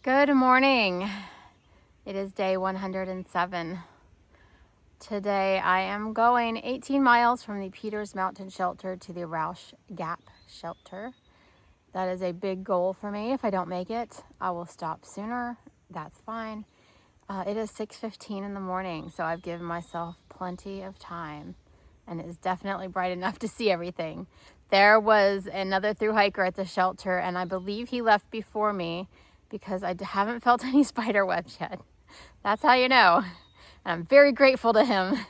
Good morning. It is day 107. Today I am going 18 miles from the Peters Mountain Shelter to the Rausch Gap Shelter. That is a big goal for me. If I don't make it, I will stop sooner. That's fine. It is 6:15 in the morning, so I've given myself plenty of time, and it is definitely bright enough to see everything. There was another thru-hiker at the shelter, and I believe he left before me because I haven't felt any spider webs yet. That's how you know. And I'm very grateful to him.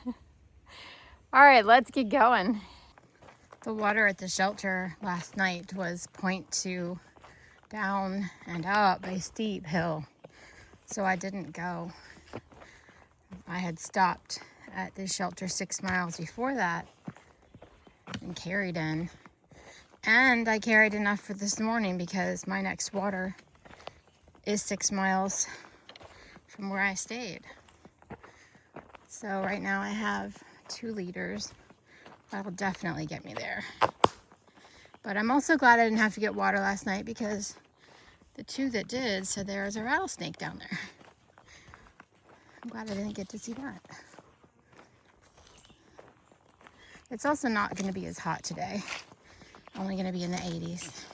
All right, let's get going. The water at the shelter last night was 0.2 down and up a steep hill, so I didn't go. I had stopped at the shelter 6 miles before that and carried in. And I carried enough for this morning because my next water is 6 miles from where I stayed. So right now I have 2 liters. That will definitely get me there. But I'm also glad I didn't have to get water last night because the 2 that did said there was a rattlesnake down there. I'm glad I didn't get to see that. It's also not going to be as hot today. Only going to be in the 80s.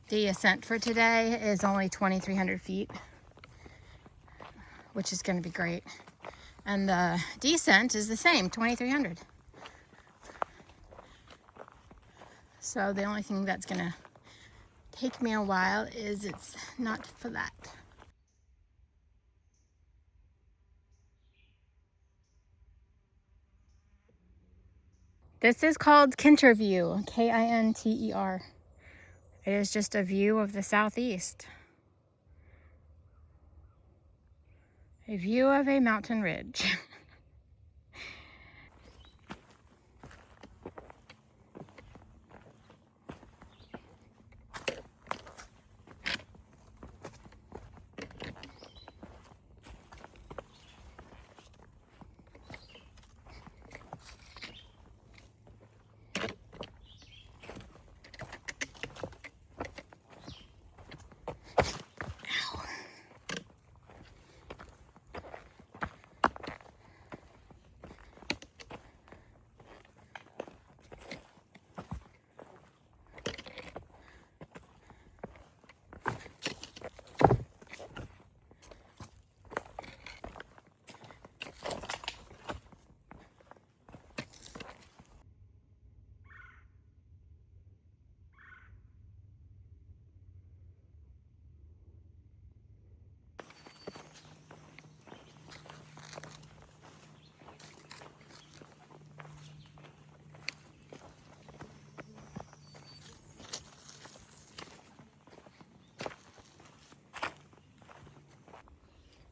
The ascent for today is only 2,300 feet, which is going to be great. And the descent is the same, 2,300. So the only thing that's going to take me a while is it's not for that. This is called Kinter view, Kinter. It is just a view of the southeast. A view of a mountain ridge.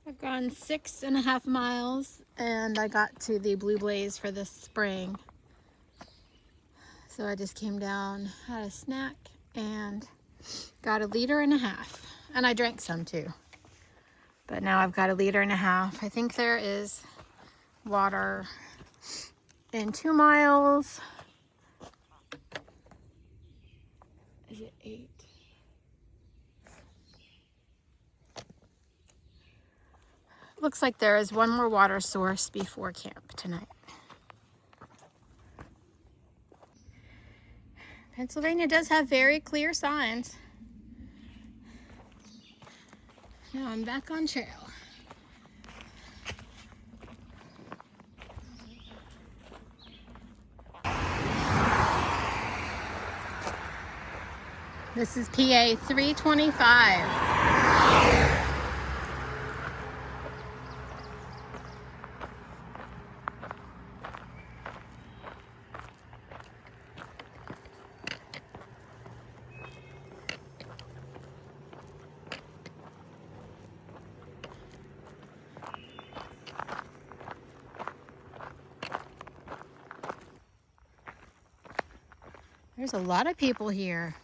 I've gone 6.5 miles and I got to the Blue Blaze for this spring. So I just came down, had a snack, and got 1.5 liters. And I drank some too. But now I've got 1.5 liters. I think there is water in 2 miles. Is it 8? Looks like there is one more water source before camp tonight. Pennsylvania does have very clear signs. Now I'm back on trail. This is PA 325. There's a lot of people here.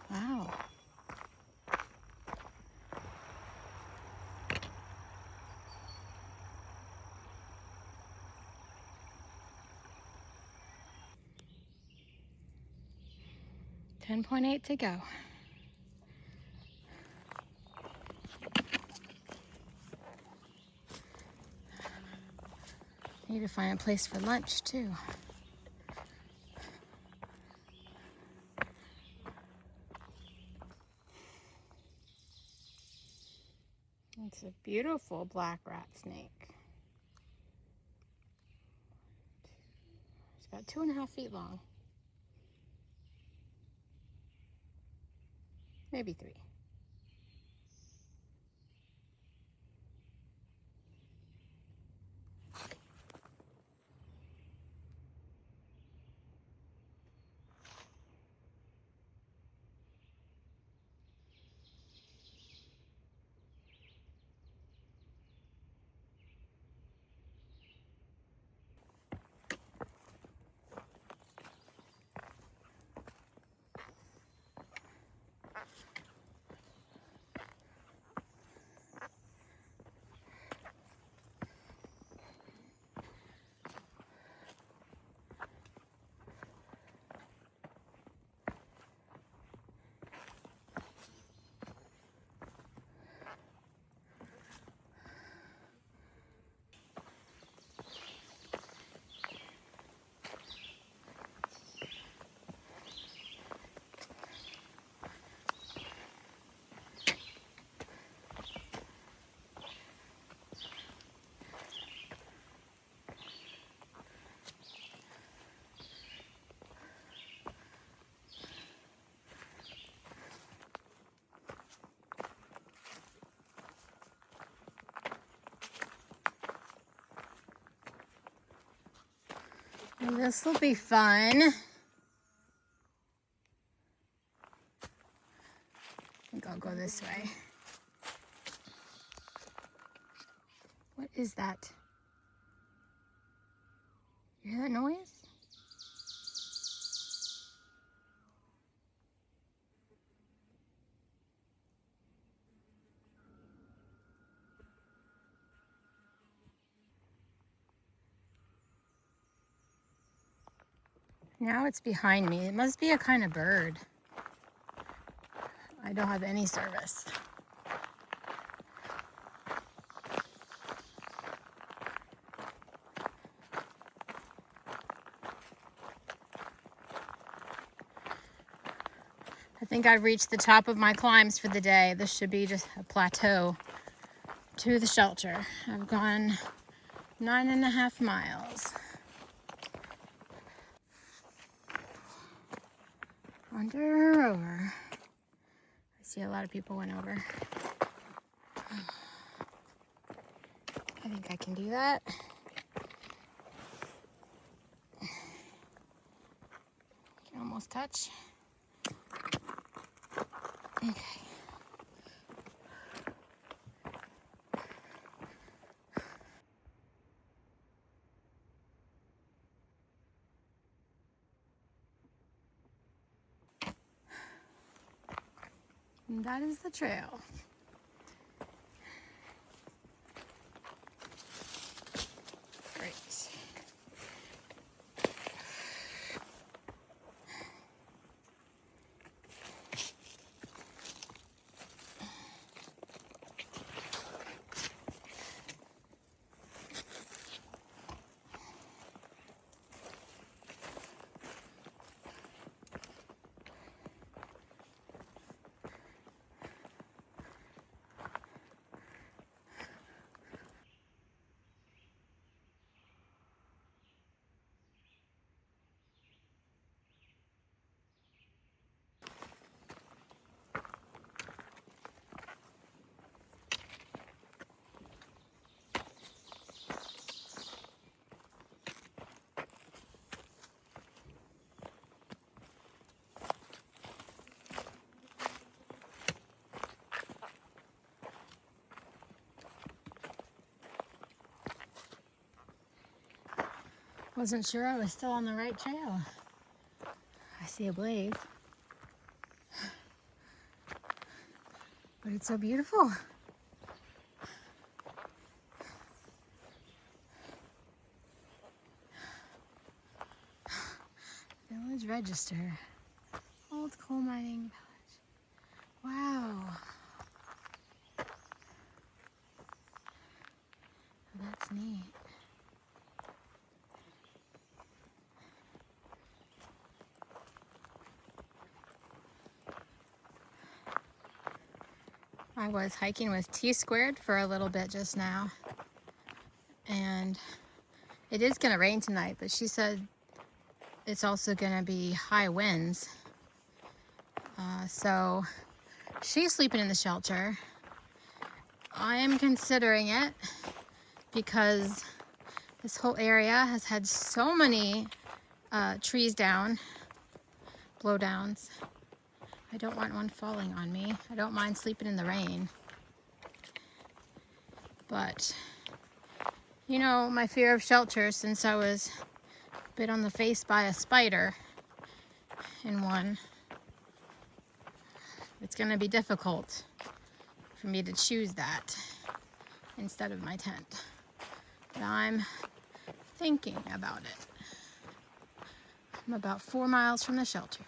Wow. 10.8 to go. Need to find a place for lunch too. It's a beautiful black rat snake. It's about 2.5 feet long. Maybe 3. This will be fun. I think I'll go this way. What is that? You hear that noise? Now it's behind me. It must be a kind of bird. I don't have any service. I think I've reached the top of my climbs for the day. This should be just a plateau to the shelter. I've gone 9.5 miles. Under or over? I see a lot of people went over. I think I can do that. Can almost touch. Okay. And that is the trail. Great. Wasn't sure I was still on the right trail. I see a blaze. But it's so beautiful. Village Register. Old South Coal Mining Village. Wow. That's neat. I was hiking with T Squared for a little bit just now, and it is going to rain tonight, but she said it's also going to be high winds. So she's sleeping in the shelter. I am considering it because this whole area has had so many trees down, blowdowns. I don't want one falling on me. I don't mind sleeping in the rain. But, you know, my fear of shelter since I was bit on the face by a spider in one, it's going to be difficult for me to choose that instead of my tent. But I'm thinking about it. I'm about 4 miles from the shelter.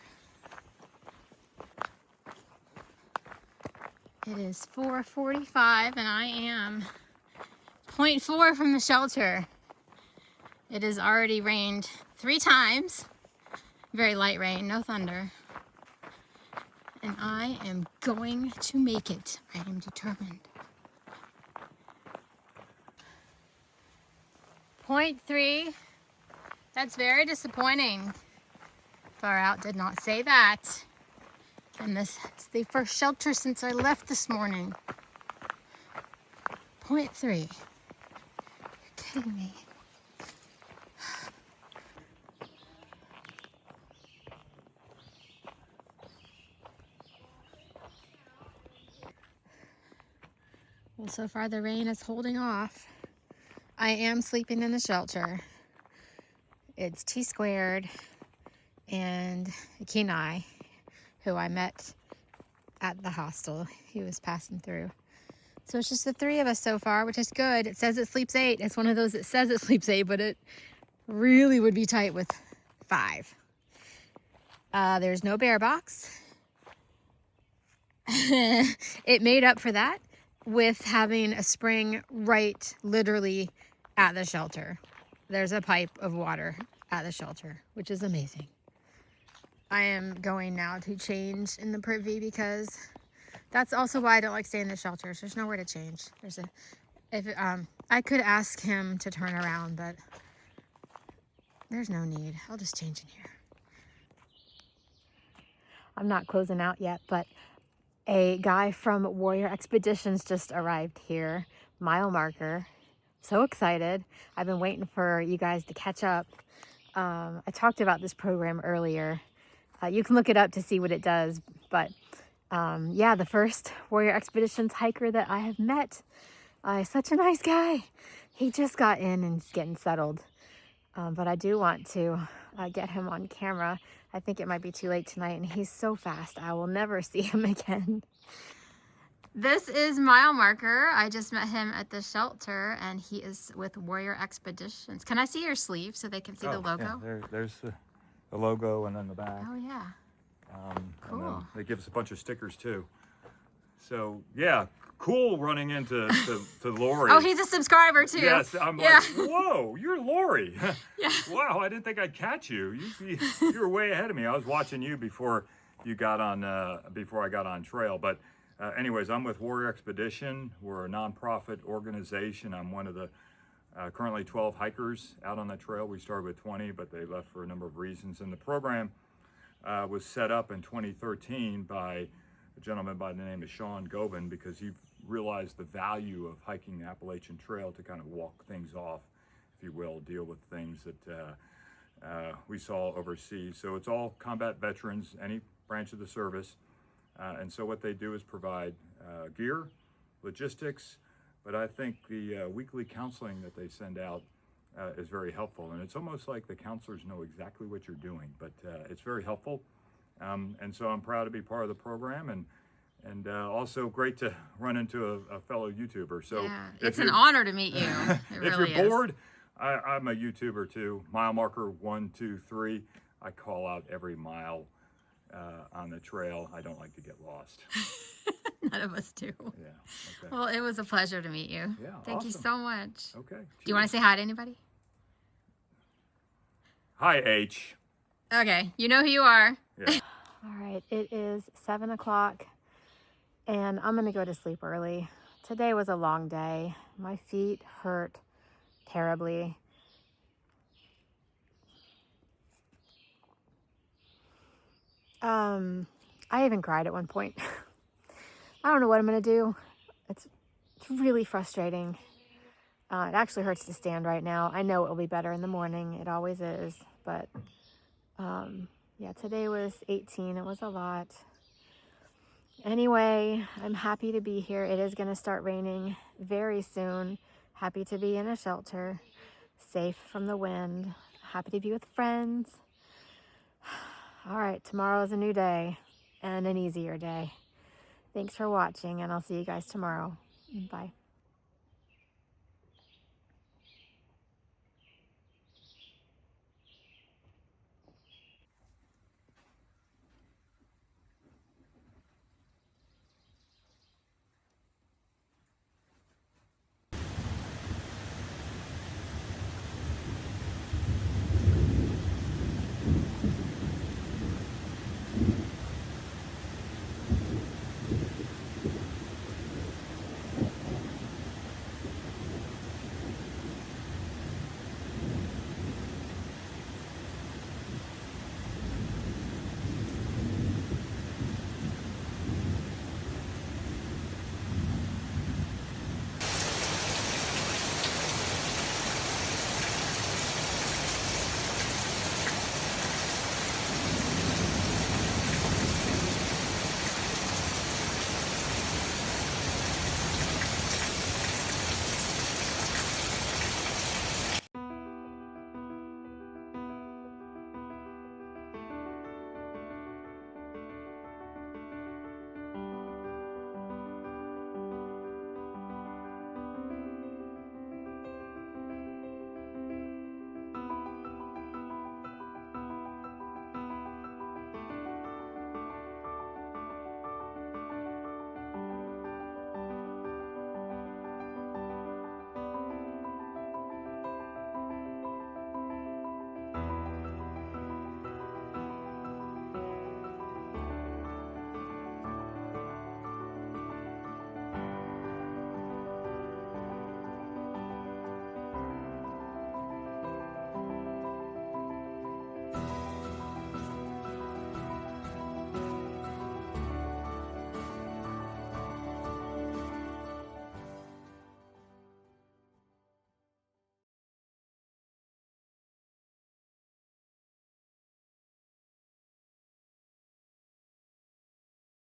It is 4:45 and I am 0.4 from the shelter. It has already rained 3 times. Very light rain, no thunder. And I am going to make it. I am determined. 0.3. That's very disappointing. Far Out did not say that. And this is the first shelter since I left this morning. 0.3. You're kidding me. Well, so far the rain is holding off. I am sleeping in the shelter. It's T Squared and Kenai, who I met at the hostel. He was passing through. So it's just the 3 of us so far, which is good. It says it sleeps 8. It's one of those that says it sleeps 8, but it really would be tight with 5. There's no bear box. It made up for that with having a spring right literally at the shelter. There's a pipe of water at the shelter, which is amazing. I am going now to change in the privy because that's also why I don't like staying in the shelters. There's nowhere to change. I could ask him to turn around, but there's no need. I'll just change in here. I'm not closing out yet, but a guy from Warrior Expeditions just arrived here. Mile marker. So excited. I've been waiting for you guys to catch up. I talked about this program earlier. You can look it up to see what it does. But yeah, the first Warrior Expeditions hiker that I have met. Such a nice guy. He just got in and is getting settled. But I do want to get him on camera. I think it might be too late tonight, and he's so fast I will never see him again. This is Mile Marker. I just met him at the shelter, and he is with Warrior Expeditions. Can I see your sleeve so they can see the logo? Yeah, there's the logo and then the back. Oh, yeah. Cool. And then they give us a bunch of stickers, too. So, yeah, cool running into to Lori. Oh, he's a subscriber, too. Yes, I'm like, whoa, you're Lori. Yeah. Wow, I didn't think I'd catch you. You were way ahead of me. I was watching you before you got on, before I got on trail. But anyways, I'm with Warrior Expedition. We're a nonprofit organization. I'm one of the currently 12 hikers out on the trail. We started with 20, but they left for a number of reasons. And the program was set up in 2013 by a gentleman by the name of Sean Gobin, because he realized the value of hiking the Appalachian Trail to kind of walk things off, if you will, deal with things that we saw overseas. So it's all combat veterans, any branch of the service. And so what they do is provide gear, logistics, but I think the weekly counseling that they send out is very helpful. And it's almost like the counselors know exactly what you're doing, but it's very helpful. And so I'm proud to be part of the program, and also great to run into a fellow YouTuber. So yeah, it's an honor to meet you. If you're bored, I'm a YouTuber too. Mile Marker 1, 2, 3. I call out every mile on the trail. I don't like to get lost. None of us do. Yeah. Okay. Well, it was a pleasure to meet you. Yeah. Thank you awesome. so much. Okay. Do you want to say hi to anybody? Hi, H. Okay, you know who you are. Yeah. All right, it is 7 o'clock and I'm gonna go to sleep early. Today was a long day. My feet hurt terribly. I even cried at one point. I don't know what I'm gonna do. It's really frustrating. It actually hurts to stand right now. I know it will be better in the morning. It always is, but yeah, today was 18. It was a lot. Anyway, I'm happy to be here. It is going to start raining very soon. Happy to be in a shelter, safe from the wind. Happy to be with friends. All right, tomorrow is a new day and an easier day. Thanks for watching, and I'll see you guys tomorrow. Bye.